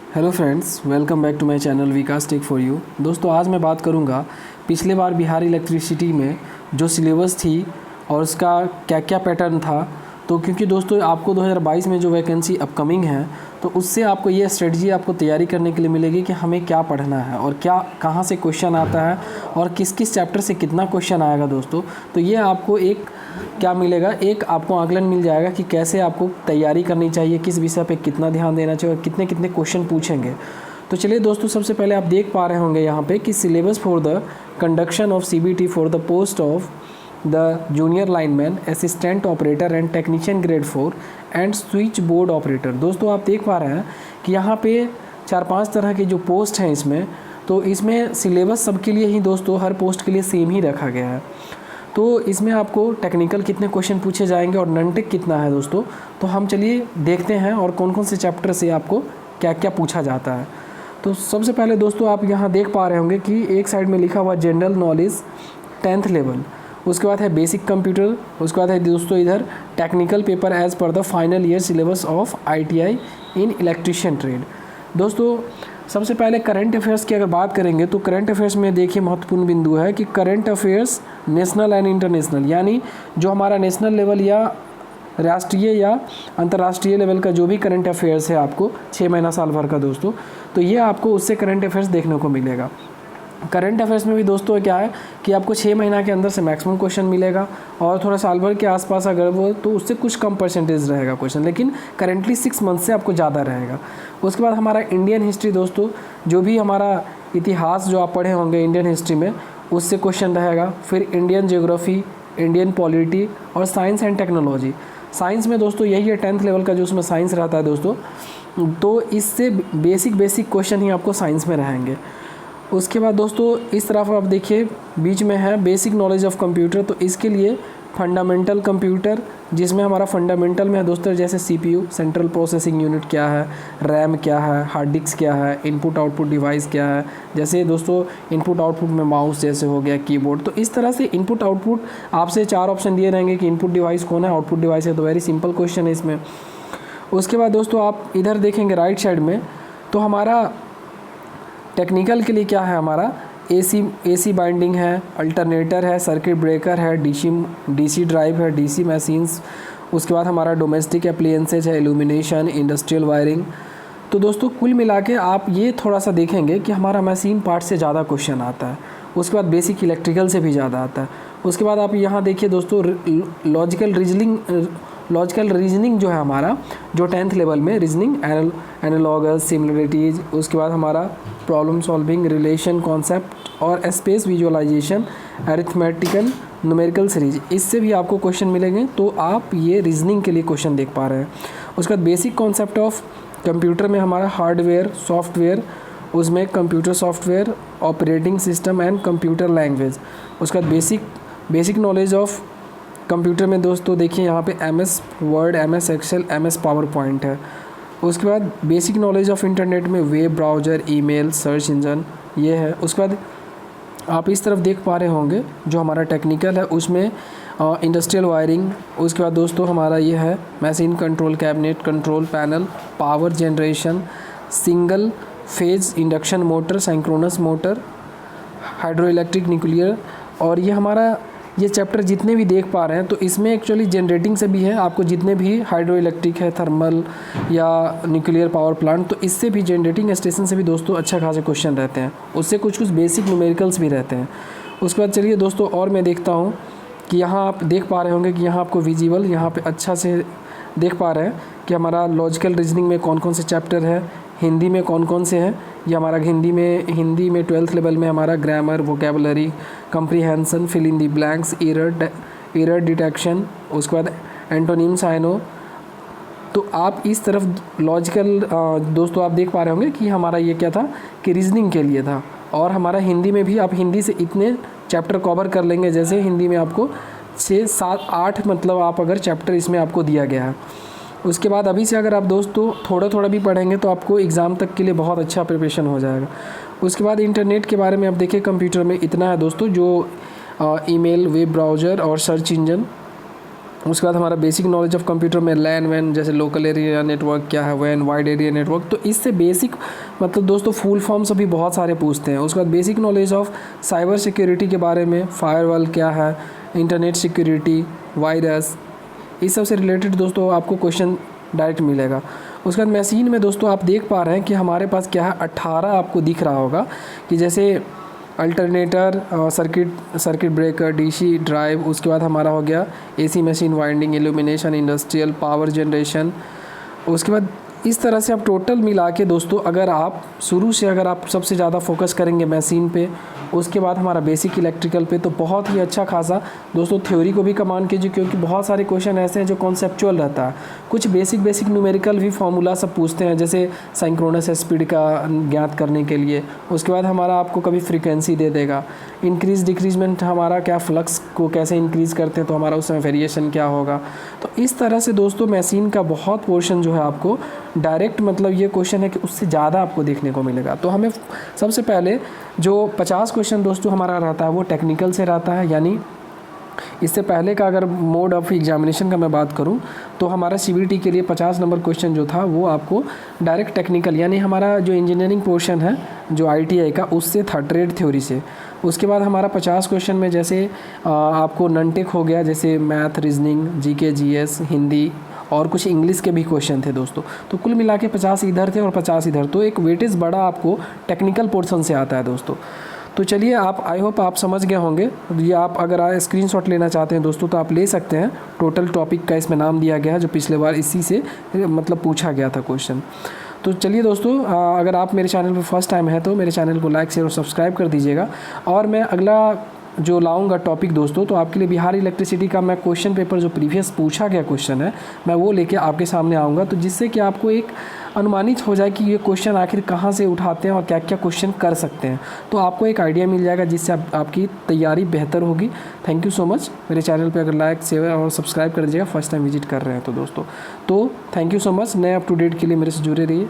Hello friends, welcome back to my channel Vikas tech for you. दोस्तों आज मैं बात करूंगा पिछले बार बिहार इलेक्ट्रिसिटी में जो सिलेबस थी और उसका क्या क्या पैटर्न था। तो क्योंकि दोस्तों आपको 2022 में जो वैकेंसी अपकमिंग है तो उससे आपको ये स्ट्रेटजी आपको तैयारी करने के लिए मिलेगी कि हमें क्या पढ़ना है और क्या कहाँ से क्वेश्चन आता है और किस किस चैप्टर से कितना क्वेश्चन आएगा दोस्तों। तो ये आपको एक क्या मिलेगा, एक आपको आकलन मिल जाएगा कि कैसे आपको तैयारी करनी चाहिए, किस विषय पे कितना ध्यान देना चाहिए और कितने कितने क्वेश्चन पूछेंगे। तो चलिए दोस्तों, सबसे पहले आप देख पा रहे होंगे यहाँ पे कि syllabus for the conduction of CBT for the post of the junior lineman, assistant operator and technician grade 4 and switch board operator. दोस्तों आप देख पा रहे हैं कि यहाँ पे 4-5 तरह के जो पोस्ट हैं इसमें, तो इसमें सिलेबस सबके लिए ही दोस्तों हर पोस्ट के लिए सेम ही रखा गया है। तो इसमें आपको टेक्निकल कितने क्वेश्चन पूछे जाएंगे और नॉन टेक कितना है दोस्तों, तो हम चलिए देखते हैं और कौन कौन से चैप्टर से आपको क्या क्या पूछा जाता है। तो सबसे पहले दोस्तों आप यहाँ देख पा रहे होंगे कि एक साइड में लिखा हुआ जनरल नॉलेज 10th लेवल, उसके बाद है बेसिक कंप्यूटर, उसके बाद है दोस्तों इधर technical paper as per the final year syllabus of ITI in electrician trade. दोस्तों सबसे पहले करंट अफेयर्स की अगर बात करेंगे तो करंट अफेयर्स में देखिए महत्वपूर्ण बिंदु है कि current affairs national and international, यानी जो हमारा नेशनल लेवल या राष्ट्रीय या अंतर्राष्ट्रीय लेवल का जो भी करंट अफेयर्स है आपको 6 महीना साल भर का दोस्तों, तो ये आपको उससे करंट अफेयर्स देखने को मिलेगा। करंट अफेयर्स में भी दोस्तों क्या है कि आपको 6 महीना के अंदर से मैक्सिमम क्वेश्चन मिलेगा और थोड़ा साल भर के आसपास अगर वो तो उससे कुछ कम परसेंटेज रहेगा क्वेश्चन, लेकिन करेंटली 6 मंथ से आपको ज़्यादा रहेगा। उसके बाद हमारा इंडियन हिस्ट्री दोस्तों, जो भी हमारा इतिहास जो आप पढ़े होंगे इंडियन हिस्ट्री में उससे क्वेश्चन रहेगा। फिर इंडियन ज्योग्राफी, इंडियन पॉलिटी और साइंस एंड टेक्नोलॉजी। साइंस में दोस्तों यही है 10th लेवल का जो उसमें साइंस रहता है दोस्तों, तो इससे बेसिक क्वेश्चन ही आपको साइंस में रहेंगे। उसके बाद दोस्तों इस तरफ आप देखिए बीच में है बेसिक नॉलेज ऑफ कंप्यूटर, तो इसके लिए फंडामेंटल कंप्यूटर, जिसमें हमारा फंडामेंटल में है दोस्तों जैसे CPU सेंट्रल प्रोसेसिंग यूनिट क्या है, रैम क्या है, हार्ड डिस्क क्या है, इनपुट आउटपुट डिवाइस क्या है, जैसे दोस्तों इनपुट आउटपुट में माउस जैसे हो गया, कीबोर्ड। तो इस तरह से इनपुट आउटपुट आपसे 4 ऑप्शन दिए रहेंगे कि इनपुट डिवाइस कौन है, आउटपुट डिवाइस है, तो वेरी सिंपल क्वेश्चन है इसमें। उसके बाद दोस्तों आप इधर देखेंगे राइट साइड में, तो हमारा टेक्निकल के लिए क्या है, हमारा AC बाइंडिंग है, अल्टरनेटर है, सर्किट ब्रेकर है, DC ड्राइव है, DC मशीन्स। उसके बाद हमारा डोमेस्टिक एप्लायंसेज है, इल्यूमिनेशन, इंडस्ट्रियल वायरिंग। तो दोस्तों कुल मिला के आप ये थोड़ा सा देखेंगे कि हमारा मशीन पार्ट से ज़्यादा क्वेश्चन आता है, उसके बाद बेसिक इलेक्ट्रिकल से भी ज़्यादा आता है। उसके बाद आप यहाँ देखिए दोस्तों लॉजिकल रीजनिंग जो है हमारा, जो 10th लेवल में रीजनिंग, एनालॉगस, सिमिलरिटीज़, उसके बाद हमारा प्रॉब्लम सॉल्विंग, रिलेशन कॉन्सेप्ट और space visualization, arithmetical, numerical series, इससे भी आपको क्वेश्चन मिलेंगे। तो आप ये रीजनिंग के लिए क्वेश्चन देख पा रहे हैं। उसके बाद बेसिक कॉन्सेप्ट ऑफ कंप्यूटर में हमारा हार्डवेयर, सॉफ्टवेयर, उसमें computer software, operating system and computer language. उसके बाद बेसिक नॉलेज ऑफ कंप्यूटर में दोस्तों देखिए यहाँ पे MS word, MS excel, MS power point है। उसके बाद बेसिक नॉलेज ऑफ इंटरनेट में web browser, email, search engine, ये है। उसके बाद आप इस तरफ देख पा रहे होंगे जो हमारा टेक्निकल है उसमें इंडस्ट्रियल वायरिंग। उसके बाद दोस्तों हमारा ये है machine control cabinet, control panel, power generation, single phase induction motor, synchronous motor, hydro electric, nuclear. और ये हमारा ये चैप्टर जितने भी देख पा रहे हैं तो इसमें एक्चुअली जनरेटिंग से भी है, आपको जितने भी हाइड्रो इलेक्ट्रिक है, थर्मल या न्यूक्लियर पावर प्लांट, तो इससे भी जनरेटिंग स्टेशन से भी दोस्तों अच्छा खासे क्वेश्चन रहते हैं, उससे कुछ बेसिक न्यूमेरिकल्स भी रहते हैं। उसके बाद चलिए दोस्तों और मैं देखता हूँ कि यहाँ आप देख पा रहे होंगे कि यहाँ आपको विजिबल यहाँ पे अच्छा से देख पा रहे हैं कि हमारा लॉजिकल रीजनिंग में कौन कौन से चैप्टर है, हिंदी में कौन कौन से हैं। ये हमारा हिंदी में 12th लेवल में हमारा grammar, vocabulary, comprehension, fill in the blanks, error detection, उसके बाद एंटोनिम, साइनो। तो आप इस तरफ लॉजिकल दोस्तों आप देख पा रहे होंगे कि हमारा ये क्या था कि रीजनिंग के लिए था। और हमारा हिंदी में भी आप हिंदी से इतने चैप्टर कवर कर लेंगे, जैसे हिंदी में आपको 6, 7, 8 मतलब आप अगर चैप्टर इसमें आपको दिया गया है। उसके बाद अभी से अगर आप दोस्तों थोड़ा भी पढ़ेंगे तो आपको एग्ज़ाम तक के लिए बहुत अच्छा प्रिपरेशन हो जाएगा। उसके बाद इंटरनेट के बारे में आप देखिए कंप्यूटर में इतना है दोस्तों, जो ईमेल, वेब ब्राउज़र और सर्च इंजन। उसके बाद हमारा बेसिक नॉलेज ऑफ कंप्यूटर में लैन वैन जैसे लोकल एरिया नेटवर्क क्या है, वैन वाइड एरिया नेटवर्क, तो इससे बेसिक मतलब दोस्तों फुल फॉर्म्स अभी बहुत सारे पूछते हैं। उसके बाद basic knowledge of cyber security के बारे में, फायरवॉल क्या है, इंटरनेट सिक्योरिटी, वायरस, इस सब से रिलेटेड दोस्तों आपको क्वेश्चन डायरेक्ट मिलेगा। उसके बाद मशीन में दोस्तों आप देख पा रहे हैं कि हमारे पास क्या है 18 आपको दिख रहा होगा कि जैसे alternator, circuit breaker, DC drive, उसके बाद हमारा हो गया AC machine, winding, illumination, industrial, power generation. उसके बाद इस तरह से आप टोटल मिला के दोस्तों अगर आप शुरू से अगर आप सबसे ज़्यादा फोकस करेंगे मशीन पे, उसके बाद हमारा बेसिक इलेक्ट्रिकल पे, तो बहुत ही अच्छा खासा दोस्तों थ्योरी को भी कमान कीजिए, क्योंकि बहुत सारे क्वेश्चन ऐसे हैं जो कॉन्सेप्चुअल रहता है। कुछ बेसिक न्यूमेरिकल भी फार्मूला सब पूछते हैं, जैसे सिंक्रोनस स्पीड का ज्ञात करने के लिए। उसके बाद हमारा आपको कभी फ्रीक्वेंसी दे देगा, इंक्रीज डिक्रीजमेंट हमारा क्या, फ्लक्स को कैसे इंक्रीज़ करते हैं तो हमारा उसमें वेरिएशन क्या होगा। तो इस तरह से दोस्तों मशीन का बहुत पोर्शन जो है आपको डायरेक्ट मतलब ये क्वेश्चन है कि उससे ज़्यादा आपको देखने को मिलेगा। तो हमें सबसे पहले जो 50 क्वेश्चन दोस्तों हमारा रहता है वो टेक्निकल से रहता है, यानी इससे पहले का अगर मोड ऑफ एग्जामिनेशन का मैं बात करूं तो हमारा सीबीटी के लिए 50 नंबर क्वेश्चन जो था वो आपको डायरेक्ट टेक्निकल, यानी हमारा जो इंजीनियरिंग पोर्शन है जो आईटीआई का उससे था, ट्रेड थ्योरी से। उसके बाद हमारा 50 क्वेश्चन में जैसे आपको नॉन-टेक हो गया, जैसे math, reasoning, GK, GS, Hindi और कुछ इंग्लिश के भी क्वेश्चन थे दोस्तों। तो कुल मिला के 50 इधर थे और 50 इधर, तो एक वेटेज बड़ा आपको टेक्निकल पोर्शन से आता है दोस्तों। तो चलिए आप, आई होप आप समझ गए होंगे। ये आप अगर स्क्रीनशॉट लेना चाहते हैं दोस्तों तो आप ले सकते हैं। टोटल टॉपिक का इसमें नाम दिया गया है जो पिछले बार इसी से मतलब पूछा गया था क्वेश्चन। तो चलिए दोस्तों, अगर आप मेरे चैनल पर फर्स्ट टाइम है तो मेरे चैनल को लाइक शेयर और सब्सक्राइब कर दीजिएगा। और मैं अगला जो लाऊंगा टॉपिक दोस्तों तो आपके लिए बिहार इलेक्ट्रिसिटी का मैं क्वेश्चन पेपर जो प्रीवियस पूछा गया क्वेश्चन है मैं वो लेके आपके सामने आऊँगा, तो जिससे कि आपको एक अनुमानित हो जाए कि ये क्वेश्चन आखिर कहाँ से उठाते हैं और क्या क्या क्वेश्चन कर सकते हैं। तो आपको एक आइडिया मिल जाएगा जिससे आपकी तैयारी बेहतर होगी। Thank you so much. मेरे चैनल पे अगर लाइक शेयर और सब्सक्राइब कर दीजिएगा, फर्स्ट टाइम विजिट कर रहे हैं तो दोस्तों। तो थैंक यू सो मच। नए अप टू डेट के लिए मेरे से जुड़े रहिए।